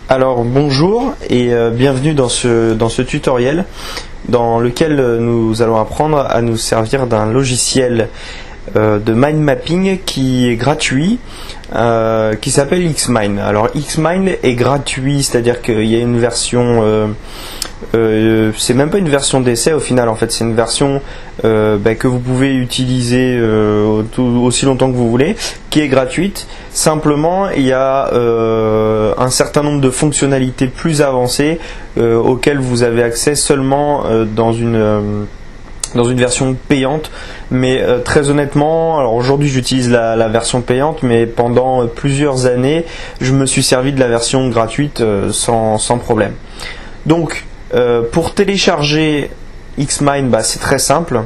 Alors bonjour et bienvenue dans ce tutoriel dans lequel nous allons apprendre à nous servir d'un logiciel de mind mapping qui est gratuit, qui s'appelle Xmind. Alors Xmind est gratuit, c'est-à-dire qu'il y a une version, c'est même pas une version d'essai au final, en fait c'est une version que vous pouvez utiliser aussi longtemps que vous voulez, qui est gratuite. Simplement il y a un certain nombre de fonctionnalités plus avancées auxquelles vous avez accès seulement dans une version payante, mais très honnêtement, alors aujourd'hui j'utilise la version payante, mais pendant plusieurs années je me suis servi de la version gratuite sans problème. Donc pour télécharger Xmind, c'est très simple,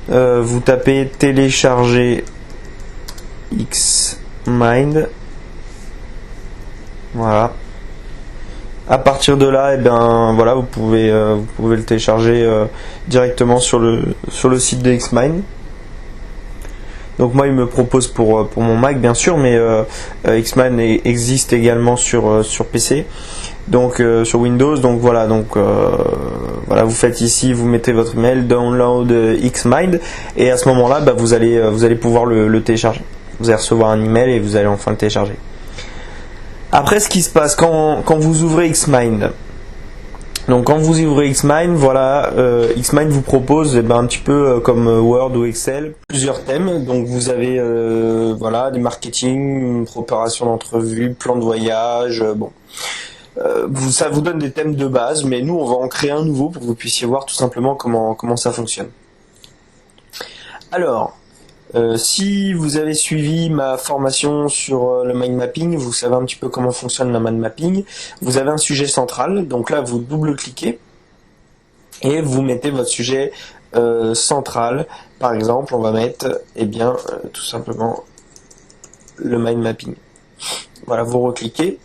vous tapez télécharger Xmind, voilà. À partir de là, voilà, vous pouvez le télécharger directement sur le site de Xmind. Donc moi, il me propose pour mon Mac bien sûr, mais Xmind existe également sur PC, donc sur Windows. Donc voilà, voilà, vous faites ici, vous mettez votre email, download Xmind, et à ce moment-là, vous allez pouvoir le télécharger. Vous allez recevoir un email et vous allez enfin le télécharger. Après, ce qui se passe quand vous ouvrez Xmind, donc quand vous ouvrez Xmind, voilà, Xmind vous propose un petit peu comme Word ou Excel plusieurs thèmes. Donc vous avez voilà, des marketing, préparation d'entrevue, plan de voyage, bon. Ça vous donne des thèmes de base, mais nous on va en créer un nouveau pour que vous puissiez voir tout simplement comment ça fonctionne. Alors, si vous avez suivi ma formation sur le mind mapping, vous savez un petit peu comment fonctionne le mind mapping. Vous avez un sujet central, donc là vous double-cliquez et vous mettez votre sujet central. Par exemple, on va mettre tout simplement le mind mapping. Voilà, vous recliquez.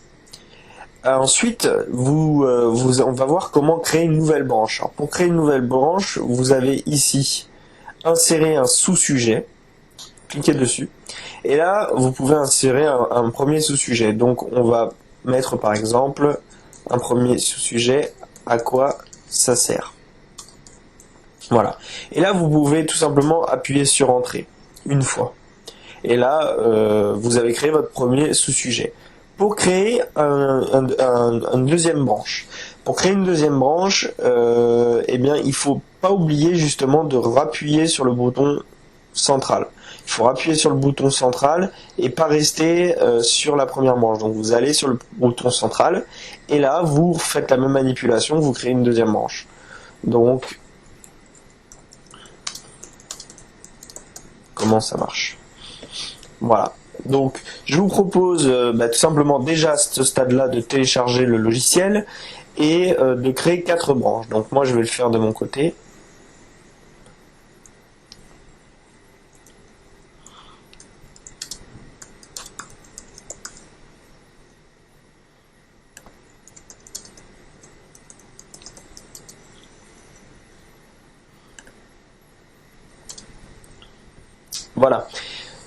Ensuite, on va voir comment créer une nouvelle branche. Alors, pour créer une nouvelle branche, vous avez ici insérer un sous-sujet. Cliquez dessus et là vous pouvez insérer un premier sous-sujet. Donc on va mettre par exemple un premier sous-sujet, à quoi ça sert. Voilà, et là vous pouvez tout simplement appuyer sur entrée une fois et là vous avez créé votre premier sous-sujet. Pour créer une deuxième branche, il faut pas oublier justement de rappuyer sur le bouton central. Il faut appuyer sur le bouton central et pas rester sur la première branche. Donc vous allez sur le bouton central et là vous faites la même manipulation, vous créez une deuxième branche. Donc comment ça marche? Voilà. Donc je vous propose tout simplement déjà à ce stade-là de télécharger le logiciel et de créer 4 branches. Donc moi je vais le faire de mon côté. Voilà.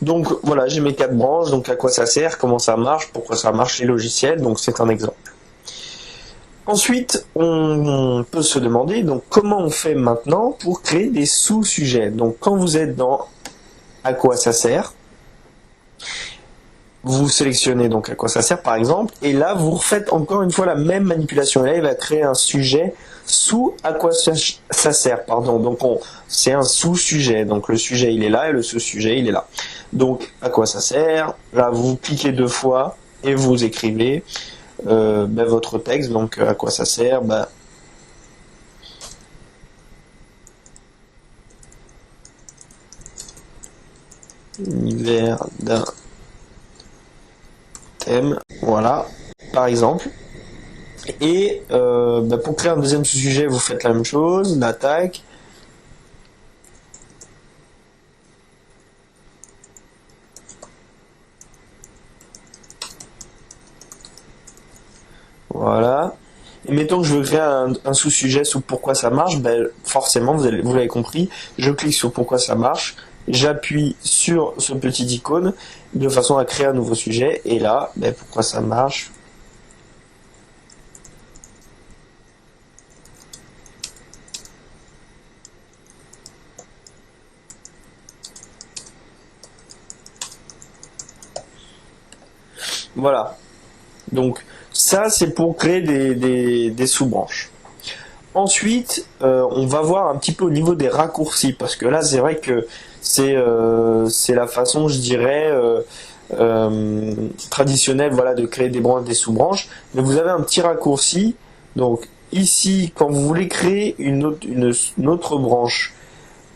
Donc voilà, j'ai mes 4 branches, donc à quoi ça sert, comment ça marche, pourquoi ça marche les logiciels, donc c'est un exemple. Ensuite, on peut se demander donc comment on fait maintenant pour créer des sous-sujets. Donc quand vous êtes dans à quoi ça sert, vous sélectionnez donc à quoi ça sert par exemple, et là vous refaites encore une fois la même manipulation. Et là il va créer un sujet sous à quoi ça sert, pardon. Donc c'est un sous-sujet, donc le sujet il est là et le sous-sujet il est là. Donc à quoi ça sert, là vous cliquez 2 fois et vous écrivez votre texte. Donc à quoi ça sert, univers d'un thème, voilà, par exemple. Et pour créer un deuxième sous-sujet, vous faites la même chose, l'attaque. Voilà. Et mettons que je veux créer un sous-sujet sous pourquoi ça marche, forcément, vous l'avez compris, je clique sur pourquoi ça marche, j'appuie sur ce petit icône de façon à créer un nouveau sujet, et là, pourquoi ça marche, Voilà. Donc ça c'est pour créer des sous-branches. Ensuite, on va voir un petit peu au niveau des raccourcis, parce que là c'est vrai que c'est la façon, je dirais, traditionnelle, voilà, de créer des branches, des sous-branches. Mais vous avez un petit raccourci. Donc ici, quand vous voulez créer une autre branche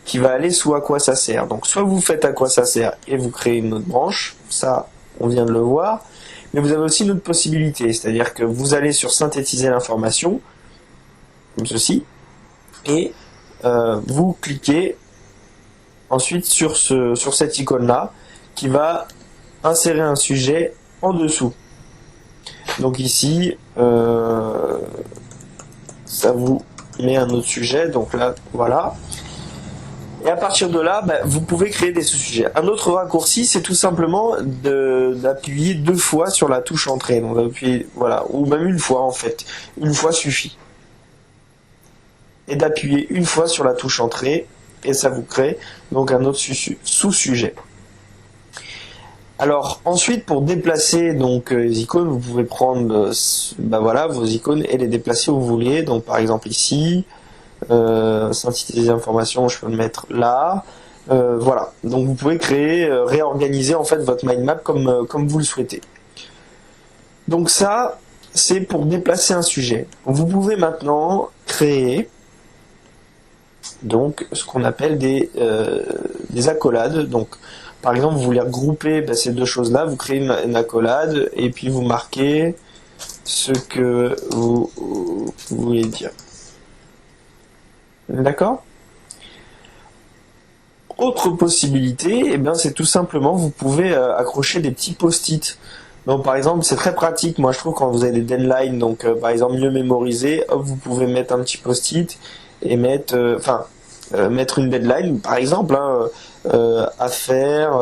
qui va aller sous à quoi ça sert. Donc soit vous faites à quoi ça sert et vous créez une autre branche, ça on vient de le voir. Mais vous avez aussi une autre possibilité, c'est-à-dire que vous allez sur synthétiser l'information, comme ceci, et vous cliquez ensuite sur cette icône-là, qui va insérer un sujet en dessous. Donc ici, ça vous met un autre sujet, donc là, voilà. Et à partir de là, vous pouvez créer des sous-sujets. Un autre raccourci, c'est tout simplement d'appuyer 2 fois sur la touche entrée. Donc d'appuyer, voilà, ou même une fois en fait. Une fois suffit. Et d'appuyer une fois sur la touche entrée, et ça vous crée donc un autre sous-sujet. Alors ensuite, pour déplacer donc les icônes, vous pouvez prendre voilà, vos icônes et les déplacer où vous voulez. Donc par exemple ici. Synthétiser l'information, je peux le mettre là. Voilà, donc vous pouvez créer, réorganiser en fait votre mind map comme vous le souhaitez. Donc ça, c'est pour déplacer un sujet. Vous pouvez maintenant créer donc ce qu'on appelle des accolades. Donc par exemple, vous voulez regrouper ces deux choses-là, vous créez une accolade et puis vous marquez ce que vous voulez dire. D'accord? Autre possibilité, c'est tout simplement, vous pouvez accrocher des petits post-it. Donc par exemple, c'est très pratique, moi je trouve, quand vous avez des deadlines, donc par exemple mieux mémoriser, hop, vous pouvez mettre un petit post-it et mettre, mettre une deadline, par exemple, à faire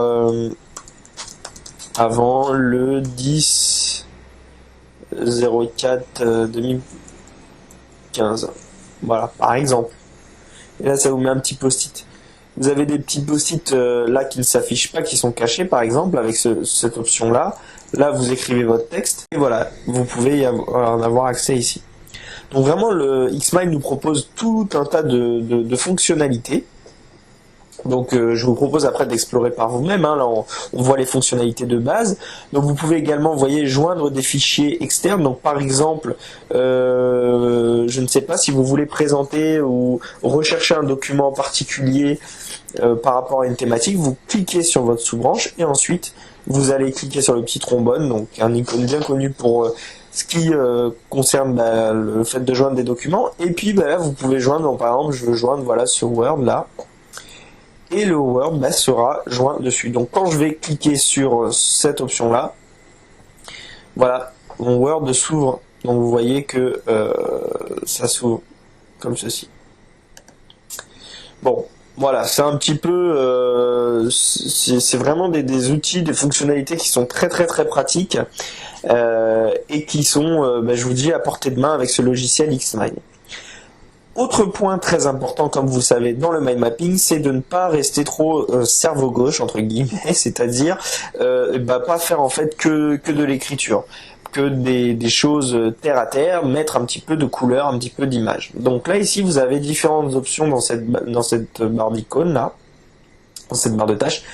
avant le 10/04/2015. Voilà, par exemple. Et là, ça vous met un petit post-it. Vous avez des petits post-it là qui ne s'affichent pas, qui sont cachés, par exemple, avec cette option-là. Là, vous écrivez votre texte. Et voilà, vous pouvez en avoir accès ici. Donc vraiment, le Xmind nous propose tout un tas de fonctionnalités. Donc je vous propose après d'explorer par vous-même. Là on voit les fonctionnalités de base. Donc vous pouvez également, vous voyez, joindre des fichiers externes. Donc par exemple, je ne sais pas si vous voulez présenter ou rechercher un document en particulier par rapport à une thématique, vous cliquez sur votre sous-branche et ensuite vous allez cliquer sur le petit trombone, donc un icône bien connu pour ce qui concerne le fait de joindre des documents. Et puis là vous pouvez joindre, donc, par exemple je veux joindre voilà ce Word là. Et le Word sera joint dessus. Donc quand je vais cliquer sur cette option là, voilà, mon Word s'ouvre. Donc vous voyez que ça s'ouvre comme ceci. Bon, voilà, c'est un petit peu, c'est vraiment des outils, des fonctionnalités qui sont très pratiques et qui sont, je vous dis, à portée de main avec ce logiciel Xmind. Autre point très important, comme vous le savez, dans le mind mapping, c'est de ne pas rester trop cerveau gauche entre guillemets, c'est-à-dire pas faire en fait que de l'écriture, que des choses terre à terre, mettre un petit peu de couleur, un petit peu d'image. Donc là ici vous avez différentes options dans cette barre d'icônes là, dans cette barre de tâches,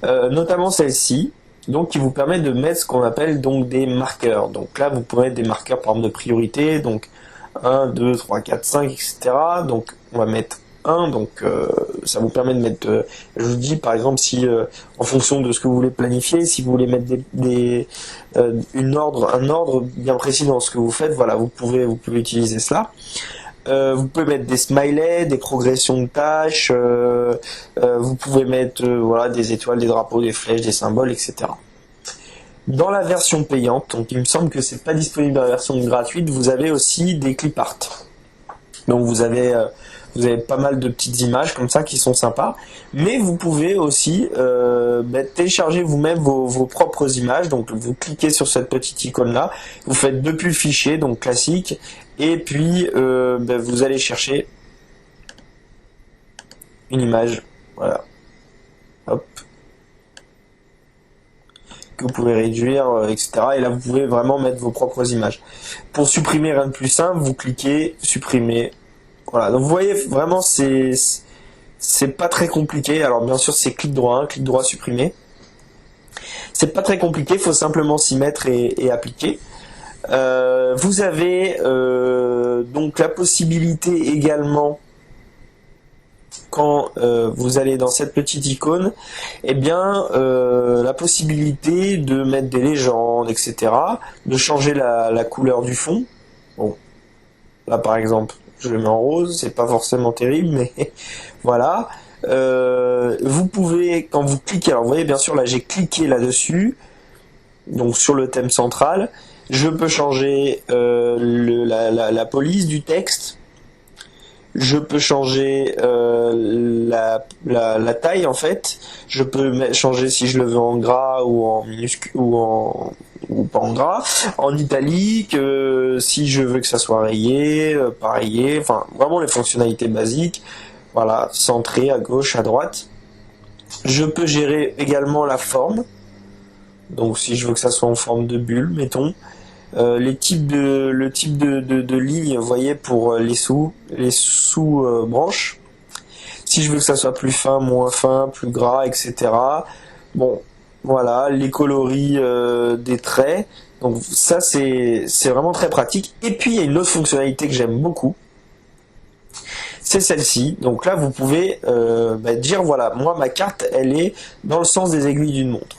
notamment celle-ci. Donc qui vous permet de mettre ce qu'on appelle donc des marqueurs. Donc là vous pouvez mettre des marqueurs par exemple de priorité, donc 1, 2, 3, 4, 5, etc. Donc on va mettre 1, donc ça vous permet de mettre, je vous dis par exemple si en fonction de ce que vous voulez planifier, si vous voulez mettre un ordre bien précis dans ce que vous faites, voilà, vous pouvez utiliser cela. Vous pouvez mettre des smileys, des progressions de tâches, vous pouvez mettre voilà, des étoiles, des drapeaux, des flèches, des symboles, etc. Dans la version payante, donc il me semble que c'est pas disponible dans la version gratuite, vous avez aussi des clip art. Donc vous avez pas mal de petites images comme ça qui sont sympas, mais vous pouvez aussi télécharger vous-même vos propres images. Donc vous cliquez sur cette petite icône là, vous faites depuis le fichier, donc classique, et puis vous allez chercher une image, voilà, hop. que vous pouvez réduire, etc. Et là, vous pouvez vraiment mettre vos propres images. Pour supprimer, rien de plus simple, vous cliquez, supprimer. Voilà, donc vous voyez, vraiment, c'est pas très compliqué. Alors bien sûr, c'est clic droit, supprimer. C'est pas très compliqué, il faut simplement s'y mettre et appliquer. Vous avez donc la possibilité également, quand vous allez dans cette petite icône, eh bien la possibilité de mettre des légendes, etc., de changer la couleur du fond. Bon, là par exemple, je le mets en rose, c'est pas forcément terrible, mais voilà. Vous pouvez, quand vous cliquez, alors vous voyez bien sûr là j'ai cliqué là-dessus, donc sur le thème central, je peux changer la police du texte. Je peux changer la taille en fait. Je peux changer si je le veux en gras ou en minuscule ou pas en gras, en italique, si je veux que ça soit rayé, pas rayé, enfin vraiment les fonctionnalités basiques. Voilà, centré à gauche, à droite. Je peux gérer également la forme. Donc si je veux que ça soit en forme de bulle, mettons. Le type de ligne, vous voyez, pour les sous branches. Si je veux que ça soit plus fin, moins fin, plus gras, etc. Bon, voilà, les coloris des traits. Donc ça c'est vraiment très pratique. Et puis il y a une autre fonctionnalité que j'aime beaucoup. C'est celle-ci. Donc là vous pouvez dire voilà, moi ma carte elle est dans le sens des aiguilles d'une montre.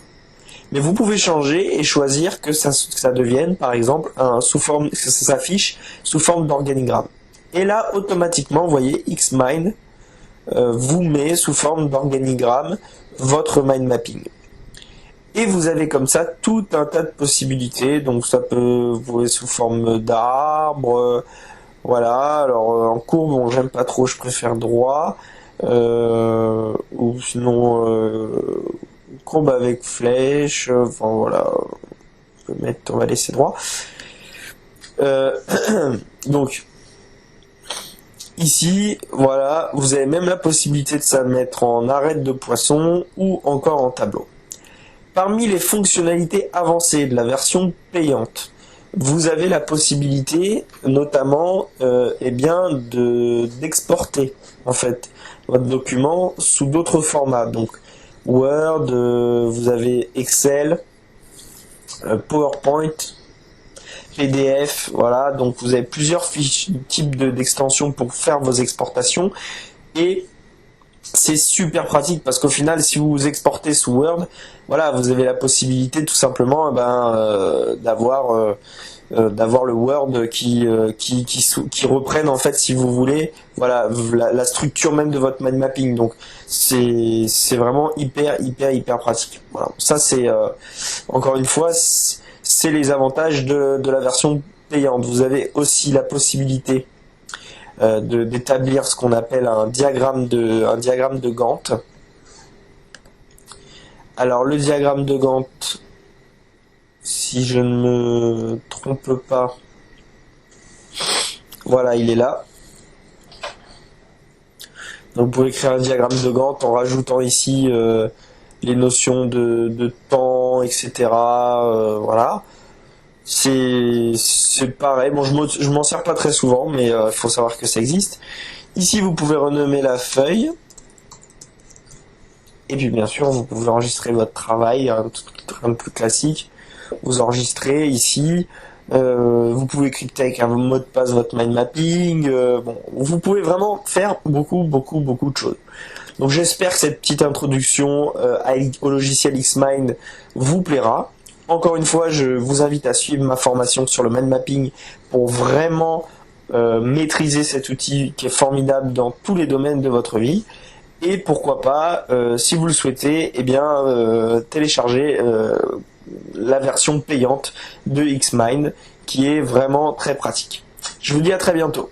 Mais vous pouvez changer et choisir que ça devienne, par exemple, que ça s'affiche sous forme d'organigramme. Et là, automatiquement, vous voyez, Xmind vous met sous forme d'organigramme votre mind mapping. Et vous avez comme ça tout un tas de possibilités. Donc ça peut vous sous forme d'arbre. Voilà. Alors en courbe, bon, j'aime pas trop, je préfère droit. Ou sinon courbe avec flèche, enfin voilà, on va laisser droit. Donc ici, voilà, vous avez même la possibilité de ça mettre en arête de poisson ou encore en tableau. Parmi les fonctionnalités avancées de la version payante, vous avez la possibilité, notamment, d'exporter en fait votre document sous d'autres formats. Donc Word, vous avez Excel, PowerPoint, PDF, voilà, donc vous avez plusieurs types d'extensions pour faire vos exportations et c'est super pratique parce qu'au final si vous exportez sous Word, voilà, vous avez la possibilité tout simplement d'avoir le Word qui reprenne en fait, si vous voulez, voilà, la structure même de votre mind mapping. Donc c'est vraiment hyper pratique. Voilà, ça c'est encore une fois, c'est les avantages de la version payante. Vous avez aussi la possibilité d'établir ce qu'on appelle un diagramme de Gantt. Alors le diagramme de Gantt, si je ne me trompe pas, voilà, il est là. Donc vous pouvez créer un diagramme de Gantt en rajoutant ici les notions de temps, etc. Voilà. C'est pareil. Bon, je m'en sers pas très souvent, mais il faut savoir que ça existe. Ici, vous pouvez renommer la feuille. Et puis bien sûr, vous pouvez enregistrer votre travail, rien de plus classique. Vous enregistrez ici. Vous pouvez crypter avec un mot de passe votre mind mapping. Bon, vous pouvez vraiment faire beaucoup de choses. Donc j'espère que cette petite introduction au logiciel Xmind vous plaira. Encore une fois, je vous invite à suivre ma formation sur le mind mapping pour vraiment maîtriser cet outil qui est formidable dans tous les domaines de votre vie. Et pourquoi pas, si vous le souhaitez, eh bien télécharger la version payante de Xmind qui est vraiment très pratique. Je vous dis à très bientôt.